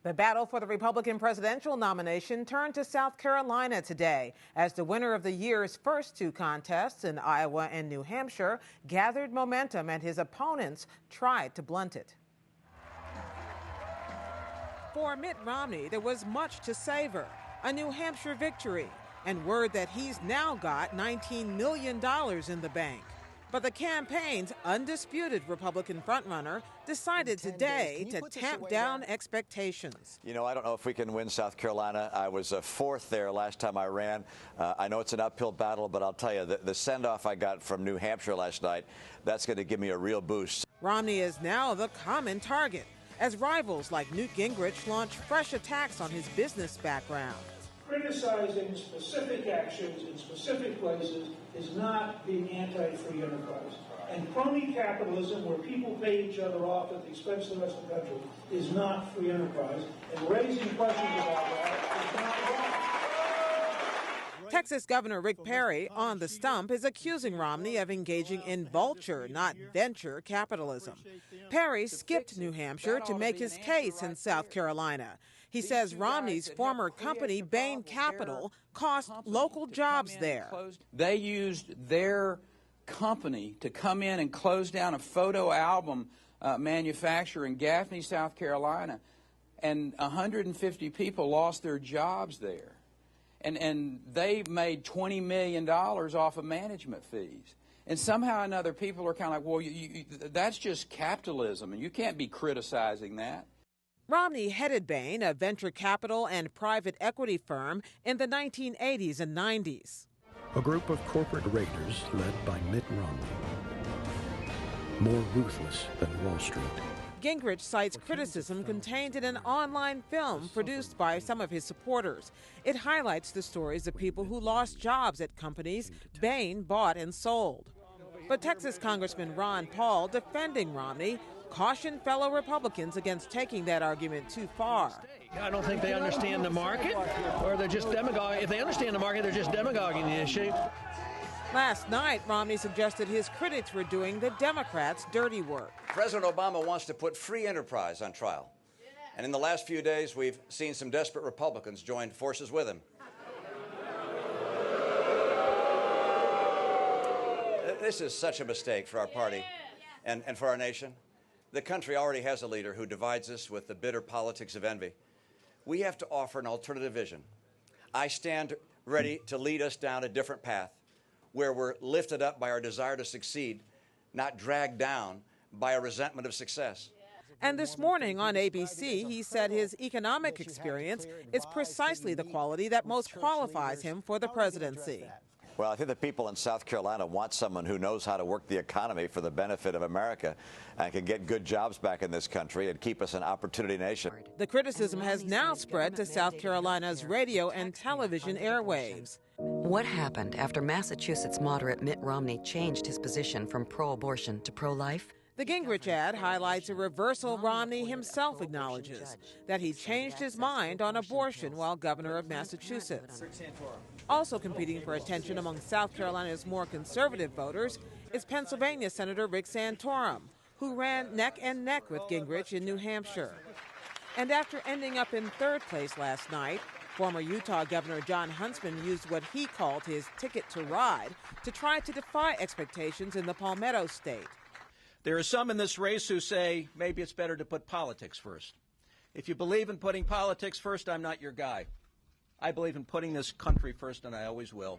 The battle for the Republican presidential nomination turned to South Carolina today as the winner of the year's first two contests in Iowa and New Hampshire gathered momentum and his opponents tried to blunt it. For Mitt Romney, there was much to savor, a New Hampshire victory, and word that he's now got $19 million in the bank. But the campaign's undisputed Republican frontrunner decided today to tamp down expectations. You know, I don't know if we can win South Carolina. I was fourth there last time I ran. I know it's an uphill battle, but I'll tell you, the send-off I got from New Hampshire last night, that's going to give me a real boost. Romney is now the common target as rivals like Newt Gingrich launch fresh attacks on his business background. Criticizing specific actions in specific places is not being anti-free enterprise. And crony capitalism, where people pay each other off at the expense of the rest of the country, is not free enterprise. And raising questions about that is not wrong. Texas Governor Rick Perry, on the stump, is accusing Romney of engaging in vulture, not venture capitalism. Perry skipped New Hampshire to make his case in South Carolina. He says Romney's former company, Bain Capital, cost local jobs there. They used their company to come in and close down a photo album manufacturer in Gaffney, South Carolina, and 150 people lost their jobs there. And they made $20 million off of management fees. And somehow or another, people are kind of like, well, that's just capitalism, and you can't be criticizing that. Romney headed Bain, a venture capital and private equity firm, in the 1980s and 90s. A group of corporate raiders led by Mitt Romney. More ruthless than Wall Street. Gingrich cites criticism contained in an online film produced by some of his supporters. It highlights the stories of people who lost jobs at companies Bain bought and sold. But Texas Congressman Ron Paul, defending Romney, cautioned fellow Republicans against taking that argument too far. I don't think they understand the market, or they're just demagoguing. If they understand the market, they're just demagoguing the issue. Last night, Romney suggested his critics were doing the Democrats' dirty work. President Obama wants to put free enterprise on trial. And in the last few days, we've seen some desperate Republicans join forces with him. This is such a mistake for our party and for our nation. The country already has a leader who divides us with the bitter politics of envy. We have to offer an alternative vision. I stand ready to lead us down a different path, where we're lifted up by our desire to succeed, not dragged down by a resentment of success. And this morning on ABC, he said his economic experience is precisely the quality that most qualifies him for the presidency. Well, I think the people in South Carolina want someone who knows how to work the economy for the benefit of America and can get good jobs back in this country and keep us an opportunity nation. The criticism has now spread to South Carolina's radio and television airwaves. What happened after Massachusetts moderate Mitt Romney changed his position from pro-abortion to pro-life? The Gingrich ad highlights a reversal Romney himself acknowledges, that he changed his mind on abortion while governor of Massachusetts. Also competing for attention among South Carolina's more conservative voters is Pennsylvania Senator Rick Santorum, who ran neck and neck with Gingrich in New Hampshire. And after ending up in third place last night, former Utah Governor Jon Huntsman used what he called his ticket to ride to try to defy expectations in the Palmetto State. There are some in this race who say maybe it's better to put politics first. If you believe in putting politics first, I'm not your guy. I believe in putting this country first, and I always will.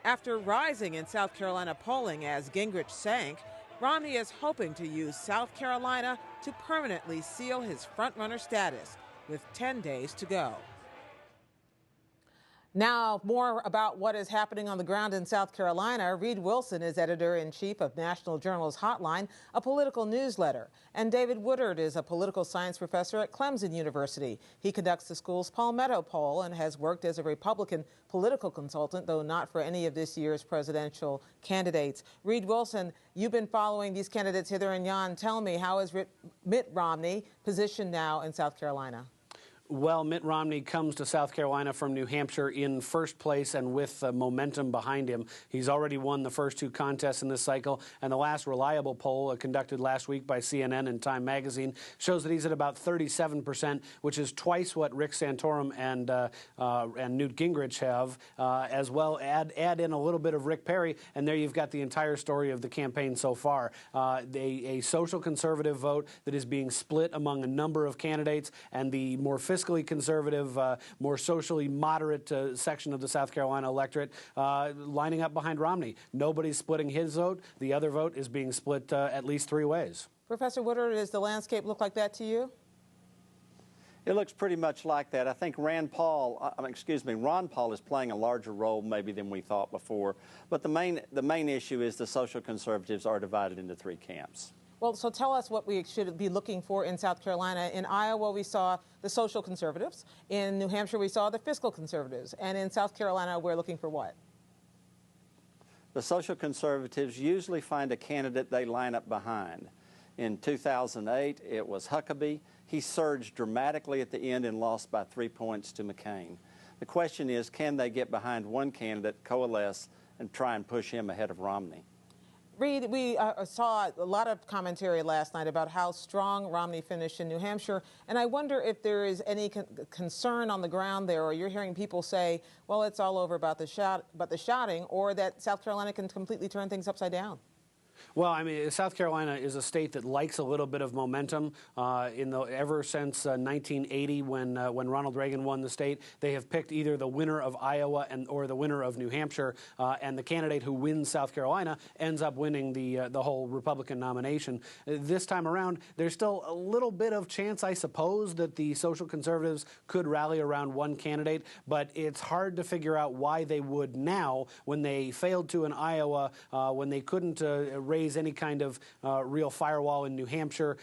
After rising in South Carolina polling as Gingrich sank, Romney is hoping to use South Carolina to permanently seal his frontrunner status, with 10 days to go. Now, more about what is happening on the ground in South Carolina. Reed Wilson is editor-in-chief of National Journal's Hotline, a political newsletter. And David Woodard is a political science professor at Clemson University. He conducts the school's Palmetto poll and has worked as a Republican political consultant, though not for any of this year's presidential candidates. Reed Wilson, you've been following these candidates hither and yon. Tell me, how is Mitt Romney positioned now in South Carolina? Well, Mitt Romney comes to South Carolina from New Hampshire in first place and with momentum behind him. He's already won the first two contests in this cycle, and the last reliable poll conducted last week by CNN and Time Magazine shows that he's at about 37%, which is twice what Rick Santorum and Newt Gingrich have. As well, add in a little bit of Rick Perry, and there you've got the entire story of the campaign so far. A social conservative vote that is being split among a number of candidates, and the more fiscally conservative, more socially moderate section of the South Carolina electorate lining up behind Romney. Nobody's splitting his vote. The other vote is being split at least three ways. Professor Woodward, does the landscape look like that to you? It looks pretty much like that. I think Ron Paul is playing a larger role maybe than we thought before. But the main issue is the social conservatives are divided into three camps. Well, so tell us what we should be looking for in South Carolina. In Iowa, we saw the social conservatives. In New Hampshire, we saw the fiscal conservatives. And in South Carolina, we're looking for what? The social conservatives usually find a candidate they line up behind. In 2008, it was Huckabee. He surged dramatically at the end and lost by 3 points to McCain. The question is, can they get behind one candidate, coalesce, and try and push him ahead of Romney? Reed, we saw a lot of commentary last night about how strong Romney finished in New Hampshire, and I wonder if there is any concern on the ground there, or you're hearing people say, well, it's all over about the shouting, or that South Carolina can completely turn things upside down. Well, I mean, South Carolina is a state that likes a little bit of momentum. Ever since 1980, when Ronald Reagan won the state, they have picked either the winner of Iowa or the winner of New Hampshire, and the candidate who wins South Carolina ends up winning the whole Republican nomination. This time around, there's still a little bit of chance, I suppose, that the social conservatives could rally around one candidate, but it's hard to figure out why they would now, when they failed to in Iowa, when they couldn't raise any kind of real firewall in New Hampshire,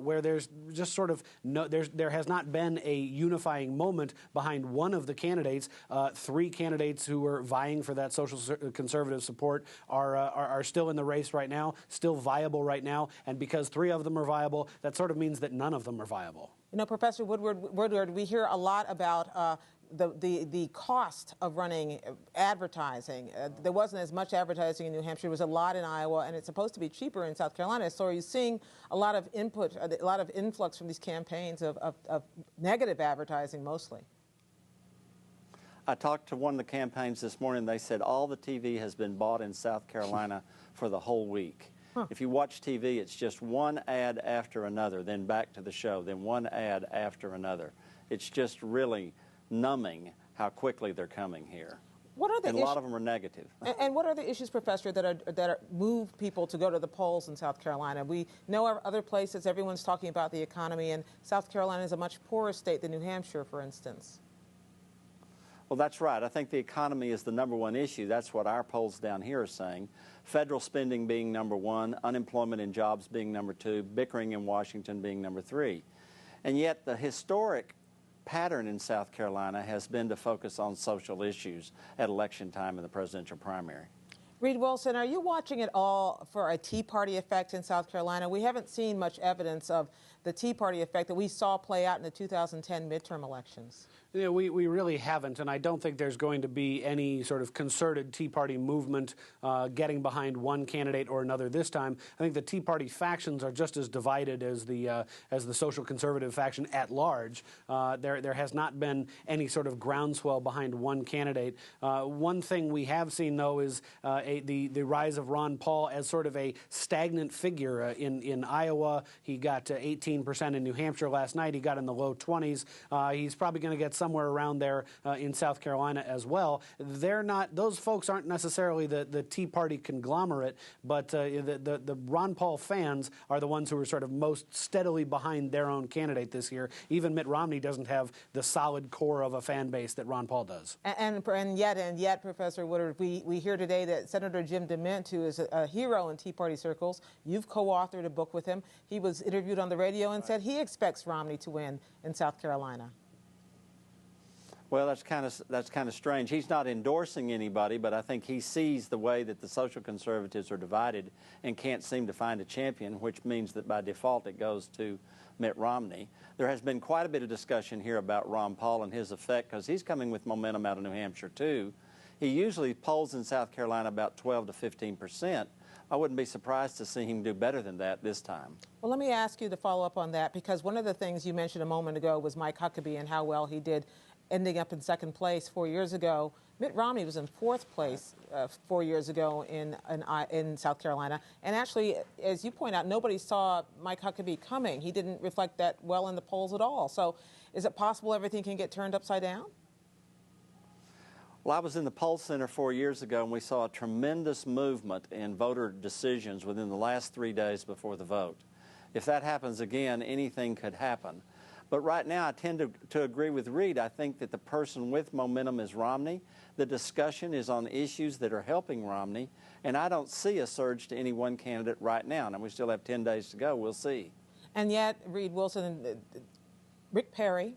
where there's just sort of there has not been a unifying moment behind one of the candidates. Three candidates who are vying for that social conservative support are still in the race right now, still viable right now, and because three of them are viable, that sort of means that none of them are viable. You know, Professor Woodward, we hear a lot about the cost of running advertising. There wasn't as much advertising in New Hampshire. There was a lot in Iowa, and it's supposed to be cheaper in South Carolina. So are you seeing a lot of input, a lot of influx from these campaigns of negative advertising mostly? I talked to one of the campaigns this morning. They said all the TV has been bought in South Carolina for the whole week. If you watch TV, it's just one ad after another, then back to the show, then one ad after another. It's just really numbing how quickly they're coming here. What are the and a lot of them are negative. And what are the issues, Professor, that move people to go to the polls in South Carolina? We know our other places, everyone's talking about the economy, and South Carolina is a much poorer state than New Hampshire, for instance. Well, that's right. I think the economy is the #1 issue. That's what our polls down here are saying. Federal spending being #1, unemployment and jobs being #2, bickering in Washington being #3. And yet the historic pattern in South Carolina has been to focus on social issues at election time in the presidential primary. Reed Wilson, are you watching at all for a Tea Party effect in South Carolina? We haven't seen much evidence of the Tea Party effect that we saw play out in the 2010 midterm elections. Yeah, we really haven't, and I don't think there's going to be any sort of concerted Tea Party movement getting behind one candidate or another this time. I think the Tea Party factions are just as divided as the social conservative faction at large. There has not been any sort of groundswell behind one candidate. One thing we have seen, though, is the rise of Ron Paul as sort of a stagnant figure. In Iowa, he got 18% in New Hampshire last night. He got in the low 20s. He's probably going to get somewhere around there in South Carolina as well. Those folks aren't necessarily the Tea Party conglomerate, but the Ron Paul fans are the ones who are sort of most steadily behind their own candidate this year. Even Mitt Romney doesn't have the solid core of a fan base that Ron Paul does. And yet, Professor Woodward, we hear today that Senator Jim DeMint, who is a hero in Tea Party circles, you've co-authored a book with him. He was interviewed on the radio and said he expects Romney to win in South Carolina. Well, that's kind of strange. He's not endorsing anybody, but I think he sees the way that the social conservatives are divided and can't seem to find a champion, which means that by default it goes to Mitt Romney. There has been quite a bit of discussion here about Ron Paul and his effect, because he's coming with momentum out of New Hampshire too. He usually polls in South Carolina about 12 to 15%. I wouldn't be surprised to see him do better than that this time. Well, let me ask you to follow up on that, because one of the things you mentioned a moment ago was Mike Huckabee and how well he did, ending up in second place 4 years ago. Mitt Romney was in fourth place 4 years ago in South Carolina. And actually, as you point out, nobody saw Mike Huckabee coming. He didn't reflect that well in the polls at all. So is it possible everything can get turned upside down? Well, I was in the poll center 4 years ago, and we saw a tremendous movement in voter decisions within the last 3 days before the vote. If that happens again, anything could happen. But right now, I tend to agree with Reed. I think that the person with momentum is Romney. The discussion is on issues that are helping Romney, and I don't see a surge to any one candidate right now. Now, we still have 10 days to go. We'll see. And yet, Reed Wilson, Rick Perry,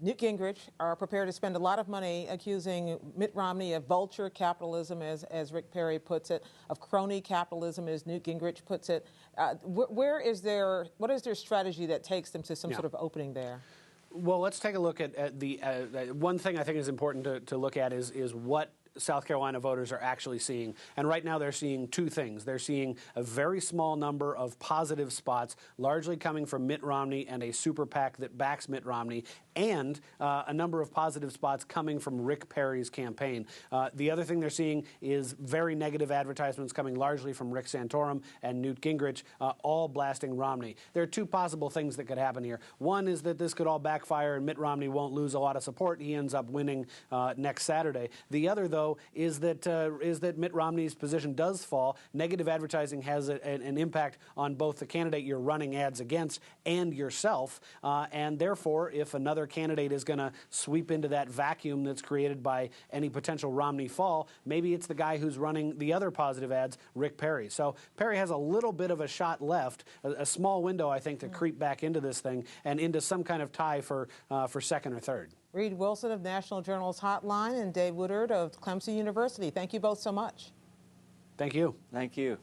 Newt Gingrich are prepared to spend a lot of money accusing Mitt Romney of vulture capitalism, as Rick Perry puts it, of crony capitalism, as Newt Gingrich puts it. What is their strategy that takes them to some sort of opening there? Well, let's take a look at the one thing I think is important to look at is what South Carolina voters are actually seeing. And right now they're seeing two things. They're seeing a very small number of positive spots, largely coming from Mitt Romney and a super PAC that backs Mitt Romney, and a number of positive spots coming from Rick Perry's campaign. The other thing they're seeing is very negative advertisements coming largely from Rick Santorum and Newt Gingrich, all blasting Romney. There are two possible things that could happen here. One is that this could all backfire and Mitt Romney won't lose a lot of support. He ends up winning next Saturday. The other, though, is that Mitt Romney's position does fall. Negative advertising has an impact on both the candidate you're running ads against and yourself, and therefore, if another candidate is going to sweep into that vacuum that's created by any potential Romney fall, maybe it's the guy who's running the other positive ads, Rick Perry. So Perry has a little bit of a shot left, a small window, I think, to creep back into this thing and into some kind of tie for second or third. Reed Wilson of National Journal's Hotline and Dave Woodard of Clemson University. Thank you both so much. Thank you. Thank you.